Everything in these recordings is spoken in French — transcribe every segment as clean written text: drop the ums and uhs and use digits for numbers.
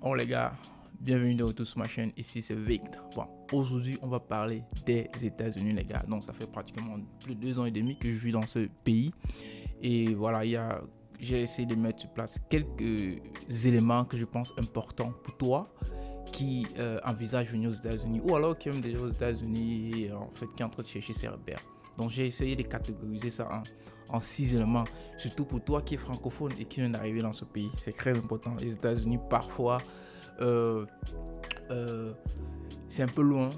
Oh les gars, bienvenue de retour sur ma chaîne, ici c'est Victor. Bon, aujourd'hui on va parler des États-Unis les gars. Donc ça fait pratiquement plus de 2 ans et demi que je vis dans ce pays. Et voilà, j'ai essayé de mettre sur place quelques éléments que je pense importants pour toi qui envisage venir aux États-Unis ou alors qui aime déjà aux États-Unis et en fait qui est en train de chercher ses repères. Donc j'ai essayé de catégoriser ça en 6 éléments, surtout pour toi qui est francophone et qui vient d'arriver dans ce pays. C'est très important. Les États-Unis parfois euh, euh, c'est un peu loin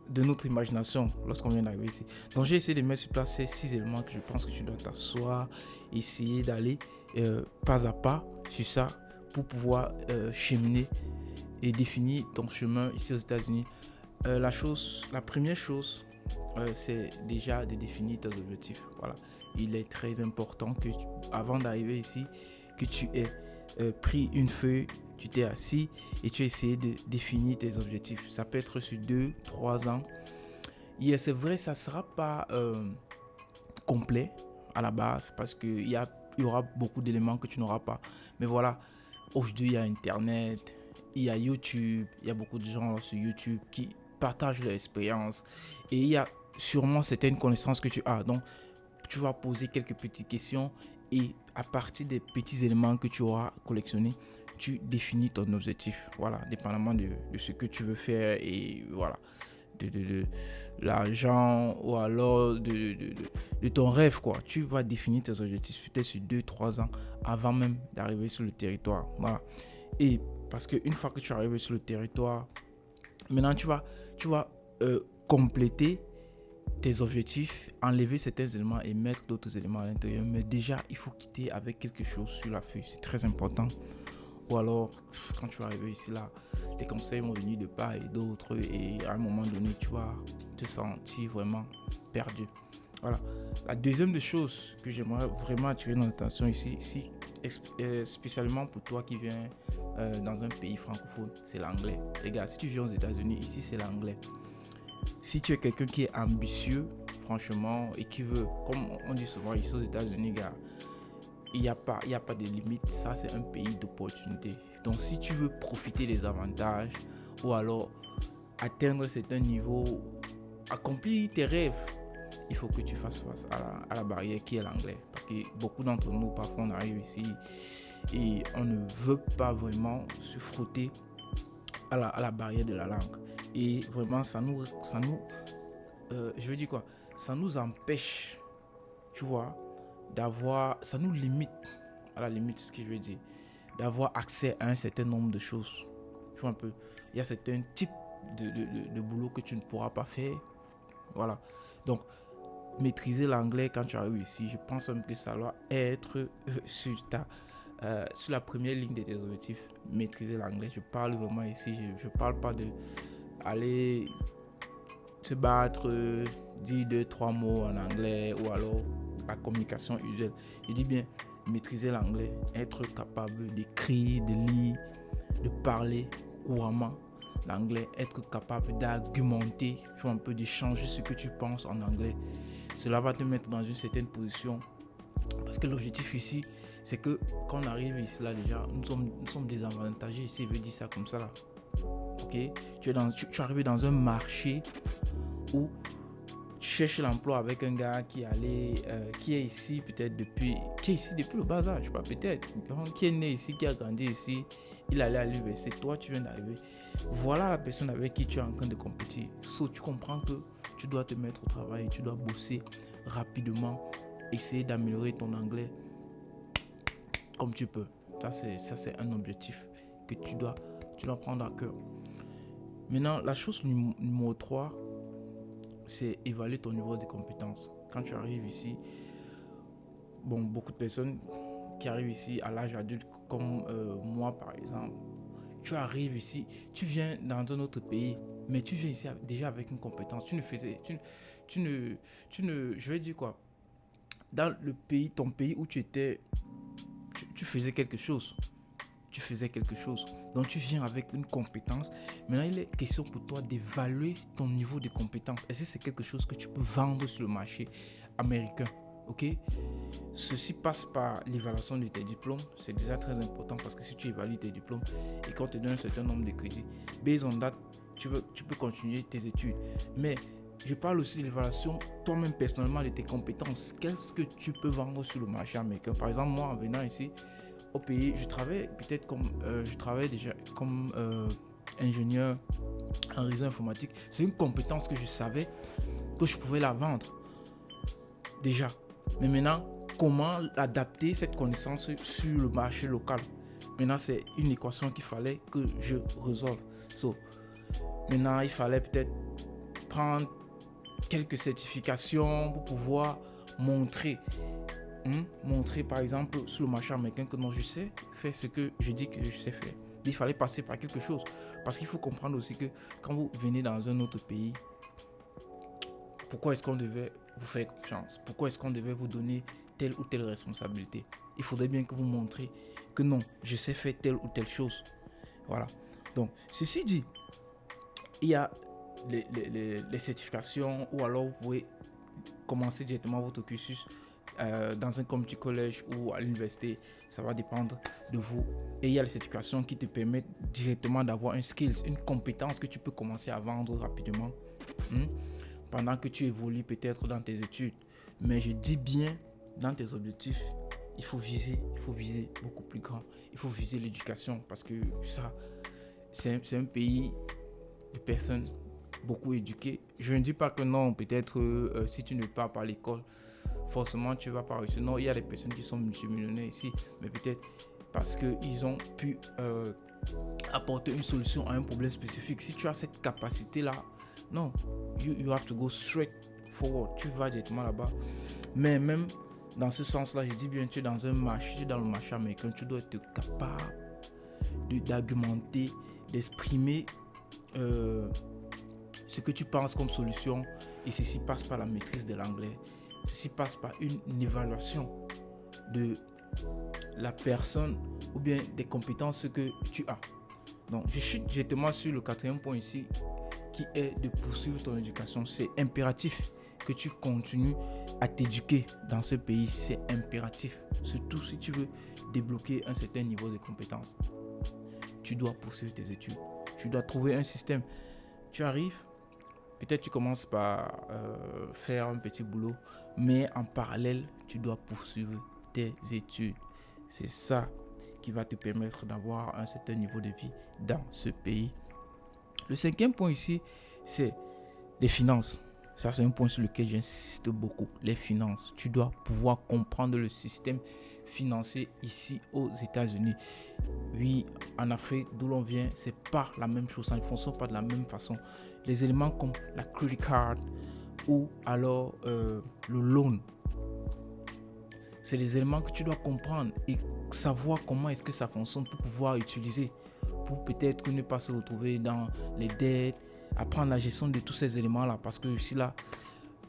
de notre imagination lorsqu'on vient d'arriver ici. Donc j'ai essayé de mettre sur place ces 6 éléments que je pense que tu dois t'asseoir, essayer d'aller pas à pas sur ça pour pouvoir cheminer et définir ton chemin ici aux États-Unis. La première chose, c'est déjà de définir tes objectifs. Voilà. Il est très important que avant d'arriver ici, que tu aies pris une feuille, tu t'es assis et tu as essayé de définir tes objectifs. Ça peut être sur 2, 3 ans. Et c'est vrai, ça ne sera pas complet à la base parce qu'il y aura beaucoup d'éléments que tu n'auras pas. Mais voilà, aujourd'hui, il y a Internet, il y a YouTube, il y a beaucoup de gens sur YouTube qui partagent leur expérience et il y a sûrement certaines connaissances que tu as. Donc, tu vas poser quelques petites questions et à partir des petits éléments que tu auras collectionnés, tu définis ton objectif. Voilà, dépendamment de ce que tu veux faire et voilà. De l'argent ou alors de ton rêve quoi. Tu vas définir tes objectifs peut-être sur 2-3 ans avant même d'arriver sur le territoire. Voilà. Et parce qu'une fois que tu arrives sur le territoire, maintenant tu vas compléter tes objectifs, enlever certains éléments et mettre d'autres éléments à l'intérieur. Mais déjà, il faut quitter avec quelque chose sur la feuille. C'est très important. Ou alors, quand tu vas arriver ici, là, les conseils vont venir de part et d'autre. Et à un moment donné, tu vas te sentir vraiment perdu. Voilà. La deuxième des choses que j'aimerais vraiment attirer ton attention ici, spécialement pour toi qui viens dans un pays francophone, c'est l'anglais. Les gars, si tu viens aux États-Unis, ici c'est l'anglais. Si tu es quelqu'un qui est ambitieux, franchement, et qui veut, comme on dit souvent ici aux États-Unis, gars, il n'y a pas de limite. Ça, c'est un pays d'opportunités. Donc, si tu veux profiter des avantages ou alors atteindre certains niveaux, accomplir tes rêves, il faut que tu fasses face à la barrière qui est l'anglais. Parce que beaucoup d'entre nous, parfois, on arrive ici et on ne veut pas vraiment se frotter à la barrière de la langue. Et vraiment, je veux dire quoi, ça nous empêche, tu vois, ça nous limite, à la limite, ce que je veux dire, d'avoir accès à un certain nombre de choses. Tu vois un peu, il y a certains types de boulot que tu ne pourras pas faire. Voilà. Donc, maîtriser l'anglais quand tu arrives ici, je pense même que ça doit être sur la première ligne de tes objectifs. Maîtriser l'anglais. Je parle vraiment ici, je parle pas de aller se battre, dire 2-3 mots en anglais ou alors la communication usuelle. Je dis bien maîtriser l'anglais, être capable d'écrire, de lire, de parler couramment l'anglais, être capable d'argumenter, tu vois, un peu d'échanger ce que tu penses en anglais. Cela va te mettre dans une certaine position parce que l'objectif ici, c'est que quand on arrive ici là déjà, nous sommes désavantagés, si je veux dire ça comme ça là. Ok, tu es arrivé dans un marché où tu cherches l'emploi avec un gars qui est ici peut-être qui est ici depuis le bas âge, pas peut-être, qui est né ici, qui a grandi ici, il allait à l'université, toi tu viens d'arriver. Voilà la personne avec qui tu es en train de compétir. Tu comprends que tu dois te mettre au travail, tu dois bosser rapidement, essayer d'améliorer ton anglais comme tu peux. Ça c'est un objectif que tu dois prendre à cœur. Maintenant, la chose numéro 3, c'est évaluer ton niveau de compétence. Quand tu arrives ici, beaucoup de personnes qui arrivent ici à l'âge adulte, comme moi par exemple, tu arrives ici, tu viens dans un autre pays, mais tu viens ici déjà avec une compétence. Je vais dire quoi, dans le pays, ton pays où tu étais, tu faisais quelque chose. Donc tu viens avec une compétence. Maintenant, il est question pour toi d'évaluer ton niveau de compétence. Est-ce que c'est quelque chose que tu peux vendre sur le marché américain? Ok? ceci passe par l'évaluation de tes diplômes. C'est déjà très important parce que si tu évalues tes diplômes et qu'on te donne un certain nombre de crédits, based on that, tu peux continuer tes études. Mais je parle aussi de l'évaluation toi-même personnellement de tes compétences. Qu'est-ce que tu peux vendre sur le marché américain? Par exemple, moi, en venant ici au pays, je travaille déjà comme ingénieur en réseau informatique. C'est une compétence que je savais que je pouvais la vendre déjà. Mais maintenant, comment adapter cette connaissance sur le marché local? Maintenant, c'est une équation qu'il fallait que je résolve. Maintenant, il fallait peut-être prendre quelques certifications pour pouvoir montrer par exemple sur le marché américain que non, je sais faire ce que je dis que je sais faire. Il fallait passer par quelque chose parce qu'il faut comprendre aussi que quand vous venez dans un autre pays, pourquoi est-ce qu'on devait vous faire confiance? Pourquoi est-ce qu'on devait vous donner telle ou telle responsabilité? Il faudrait bien que vous montrez que non, je sais faire telle ou telle chose. Voilà. Donc, ceci dit, il y a les certifications ou alors vous pouvez commencer directement votre cursus dans un community college ou à l'université. Ça va dépendre de vous. Et il y a les certifications qui te permettent directement d'avoir un skills, une compétence que tu peux commencer à vendre rapidement pendant que tu évolues peut-être dans tes études. Mais je dis bien, dans tes objectifs, il faut viser beaucoup plus grand. Il faut viser l'éducation parce que ça, c'est un pays de personnes beaucoup éduquées. Je ne dis pas que non, peut-être si tu ne pars pas à l'école, forcément tu vas pas réussir. Non, il y a des personnes qui sont multimillionnaires ici, mais peut-être parce qu'ils ont pu apporter une solution à un problème spécifique. Si tu as cette capacité-là, non, you have to go straight forward. Tu vas directement là-bas. Mais même dans ce sens-là, je dis bien, tu es dans un marché, dans le marché américain, tu dois être capable d'argumenter, d'exprimer ce que tu penses comme solution. Et ceci passe par la maîtrise de l'anglais. Ceci passe par une évaluation de la personne ou bien des compétences que tu as. Donc, je chute directement sur le 4e point ici, qui est de poursuivre ton éducation. C'est impératif que tu continues à t'éduquer dans ce pays. C'est impératif, surtout si tu veux débloquer un certain niveau de compétences. Tu dois poursuivre tes études. Tu dois trouver un système. Tu arrives, peut-être tu commences par faire un petit boulot, mais en parallèle, tu dois poursuivre tes études. C'est ça qui va te permettre d'avoir un certain niveau de vie dans ce pays. Le 5e point ici, c'est les finances. Ça, c'est un point sur lequel j'insiste beaucoup. Les finances. Tu dois pouvoir comprendre le système financier ici aux États-Unis. Oui, en Afrique, d'où l'on vient, c'est pas la même chose. Ça ne fonctionne pas de la même façon. Les éléments comme la credit card ou alors le loan, c'est les éléments que tu dois comprendre et savoir comment est-ce que ça fonctionne pour pouvoir utiliser, pour peut-être ne pas se retrouver dans les dettes, apprendre la gestion de tous ces éléments-là, parce que ici, là,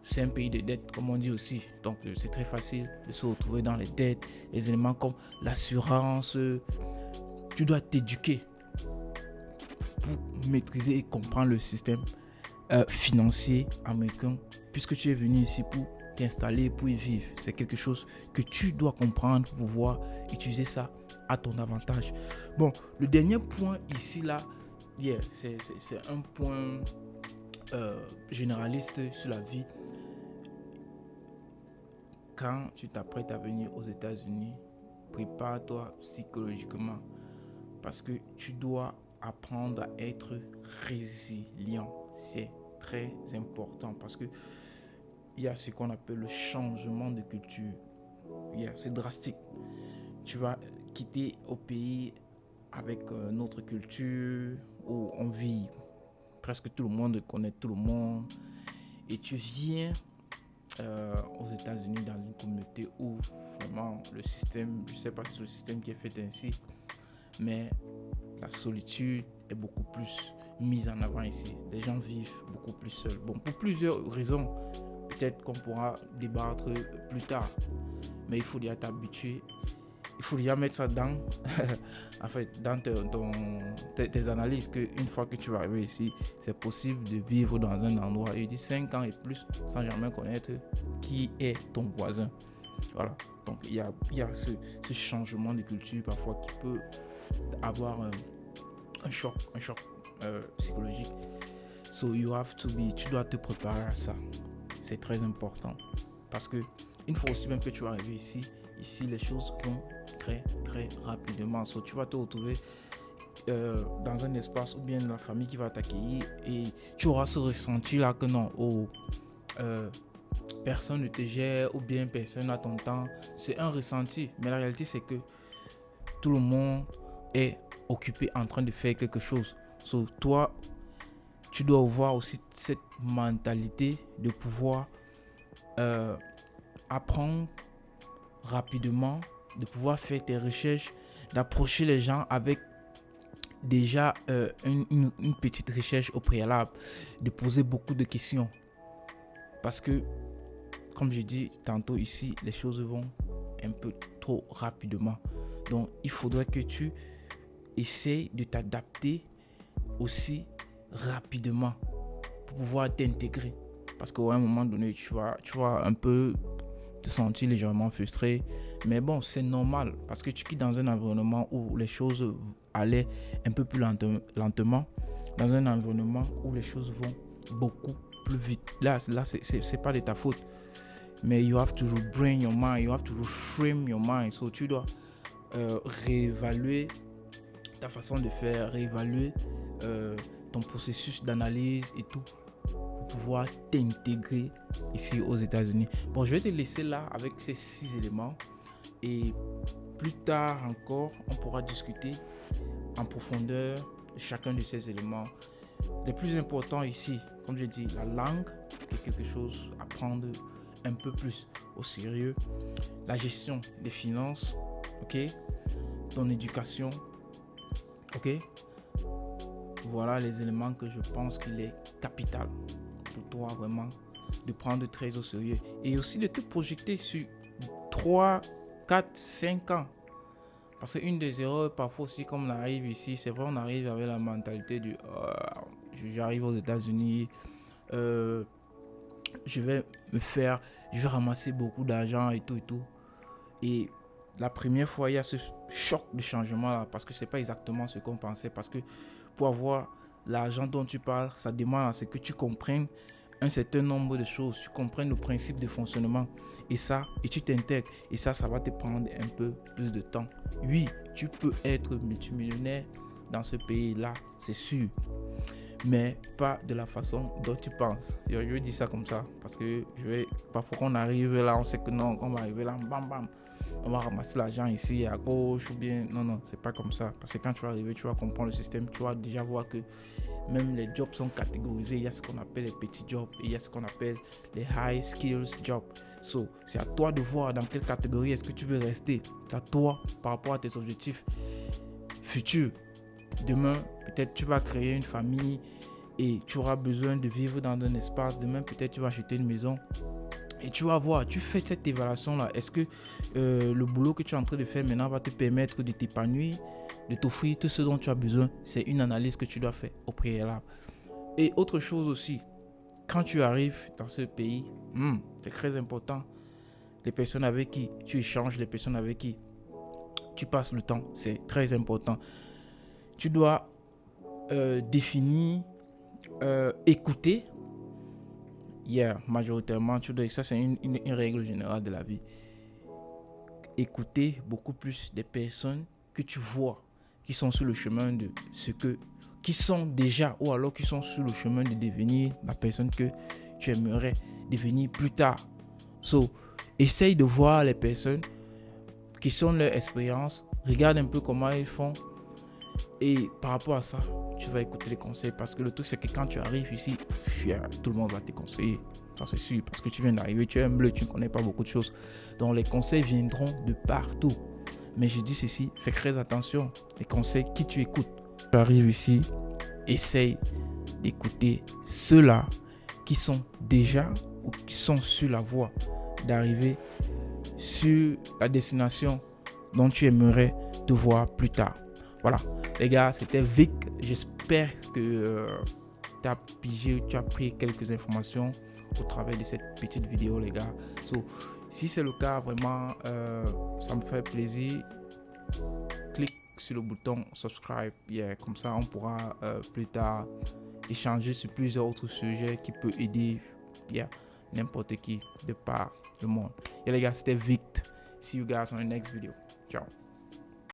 c'est un pays de dettes, comme on dit aussi. Donc, c'est très facile de se retrouver dans les dettes. Les éléments comme l'assurance, tu dois t'éduquer pour maîtriser et comprendre le système financier américain, puisque tu es venu ici pour t'installer, pour y vivre. C'est quelque chose que tu dois comprendre pour pouvoir utiliser ça à ton avantage. Bon, le dernier point ici, là, c'est un point généraliste sur la vie. Quand tu t'apprêtes à venir aux États-Unis, prépare-toi psychologiquement parce que tu dois apprendre à être résilient. C'est très important parce que il y a ce qu'on appelle le changement de culture. C'est drastique. Tu vas quitter au pays avec notre culture où on vit. Presque tout le monde connaît tout le monde. Et tu viens aux États-Unis dans une communauté où vraiment le système, je ne sais pas si c'est le système qui est fait ainsi, mais la solitude est beaucoup plus mise en avant ici. Les gens vivent beaucoup plus seuls. Bon, pour plusieurs raisons, peut-être qu'on pourra débattre plus tard, mais il faut déjà t'habituer. Il faut déjà mettre ça dans, en fait, dans tes analyses, qu'une fois que tu vas arriver ici, c'est possible de vivre dans un endroit, il dit 5 ans et plus, sans jamais connaître qui est ton voisin. Voilà. Donc, il y a ce changement de culture parfois qui peut avoir un choc psychologique. So, tu dois te préparer à ça. C'est très important. Parce que une fois aussi même que tu vas arriver ici, les choses vont très, très rapidement. So, tu vas te retrouver dans un espace ou bien la famille qui va t'accueillir et tu auras ce ressenti là que non, personne ne te gère ou bien personne n'a ton temps. C'est un ressenti, mais la réalité c'est que tout le monde est occupé en train de faire quelque chose. So, toi, tu dois avoir aussi cette mentalité de pouvoir apprendre rapidement, de pouvoir faire tes recherches, d'approcher les gens avec déjà une petite recherche au préalable, de poser beaucoup de questions. Parce que, comme je dis tantôt ici, les choses vont un peu trop rapidement. Donc, il faudrait que tu essayes de t'adapter aussi rapidement pour pouvoir t'intégrer. Parce qu'à un moment donné, tu vas un peu te sentir légèrement frustré. Mais bon, c'est normal parce que tu quittes dans un environnement où les choses allaient un peu plus lentement, dans un environnement où les choses vont beaucoup plus vite. Là c'est pas de ta faute. Mais you have to bring your mind, you have to frame your mind. So, tu dois réévaluer ta façon de faire, réévaluer ton processus d'analyse et tout pour pouvoir t'intégrer ici aux États-Unis. Bon, je vais te laisser là avec ces 6 éléments et plus tard encore, on pourra discuter en profondeur de chacun de ces éléments. Les plus importants ici, comme je dis, la langue est quelque chose à prendre un peu plus au sérieux. La gestion des finances, ok, ton éducation, ok. Voilà les éléments que je pense qu'il est capital pour toi vraiment de prendre très au sérieux et aussi de te projeter sur 3, 4, 5 ans. Parce qu'une des erreurs parfois aussi comme on arrive ici, c'est vrai on arrive avec la mentalité du j'arrive aux États-Unis, je vais ramasser beaucoup d'argent et tout. Et la première fois, il y a ce choc de changement là parce que c'est pas exactement ce qu'on pensait. Parce que pour avoir l'argent dont tu parles, ça demande à ce que tu comprennes un certain nombre de choses, tu comprennes le principe de fonctionnement et tu t'intègres et ça va te prendre un peu plus de temps. Oui, tu peux être multimillionnaire dans ce pays-là, c'est sûr, mais pas de la façon dont tu penses. Je dis ça comme ça parce que parfois qu'on arrive là, on sait que non, qu'on va arriver là, bam bam, on va ramasser l'argent ici à gauche ou bien non, c'est pas comme ça. Parce que quand tu vas arriver, tu vas comprendre le système, tu vas déjà voir que même les jobs sont catégorisés. Il y a ce qu'on appelle les petits jobs et il y a ce qu'on appelle les high skills jobs. So, c'est à toi de voir dans quelle catégorie est-ce que tu veux rester. C'est à toi par rapport à tes objectifs futurs. Demain, peut-être tu vas créer une famille et tu auras besoin de vivre dans un espace. Demain, peut-être tu vas acheter une maison. Et tu vas voir, tu fais cette évaluation-là. Est-ce que le boulot que tu es en train de faire maintenant va te permettre de t'épanouir, de t'offrir tout ce dont tu as besoin? C'est une analyse que tu dois faire au préalable. Et autre chose aussi, quand tu arrives dans ce pays, c'est très important. Les personnes avec qui tu échanges, les personnes avec qui tu passes le temps, c'est très important. Tu dois définir, écouter. Majoritairement, ça c'est une règle générale de la vie. Écouter beaucoup plus des personnes que tu vois qui sont sur le chemin de qui sont déjà ou alors qui sont sur le chemin de devenir la personne que tu aimerais devenir plus tard. So, essaye de voir les personnes qui sont leur expérience, regarde un peu comment ils font et par rapport à ça, tu vas écouter les conseils parce que le truc c'est que quand tu arrives ici, tout le monde va te conseiller. Ça c'est sûr parce que tu viens d'arriver, tu es un bleu, tu ne connais pas beaucoup de choses. Donc les conseils viendront de partout. Mais je dis ceci, fais très attention, les conseils qui tu écoutes. Tu arrives ici, essaye d'écouter ceux-là qui sont déjà ou qui sont sur la voie d'arriver sur la destination dont tu aimerais te voir plus tard. Voilà, les gars, c'était Vic. J'espère que tu as pigé, tu as pris quelques informations au travers de cette petite vidéo, les gars. So, Si c'est le cas, vraiment, ça me fait plaisir. Clique sur le bouton subscribe. Comme ça, on pourra plus tard échanger sur plusieurs autres sujets qui peuvent aider n'importe qui de par le monde. Les gars, c'était Vict. See you guys on the next video. Ciao.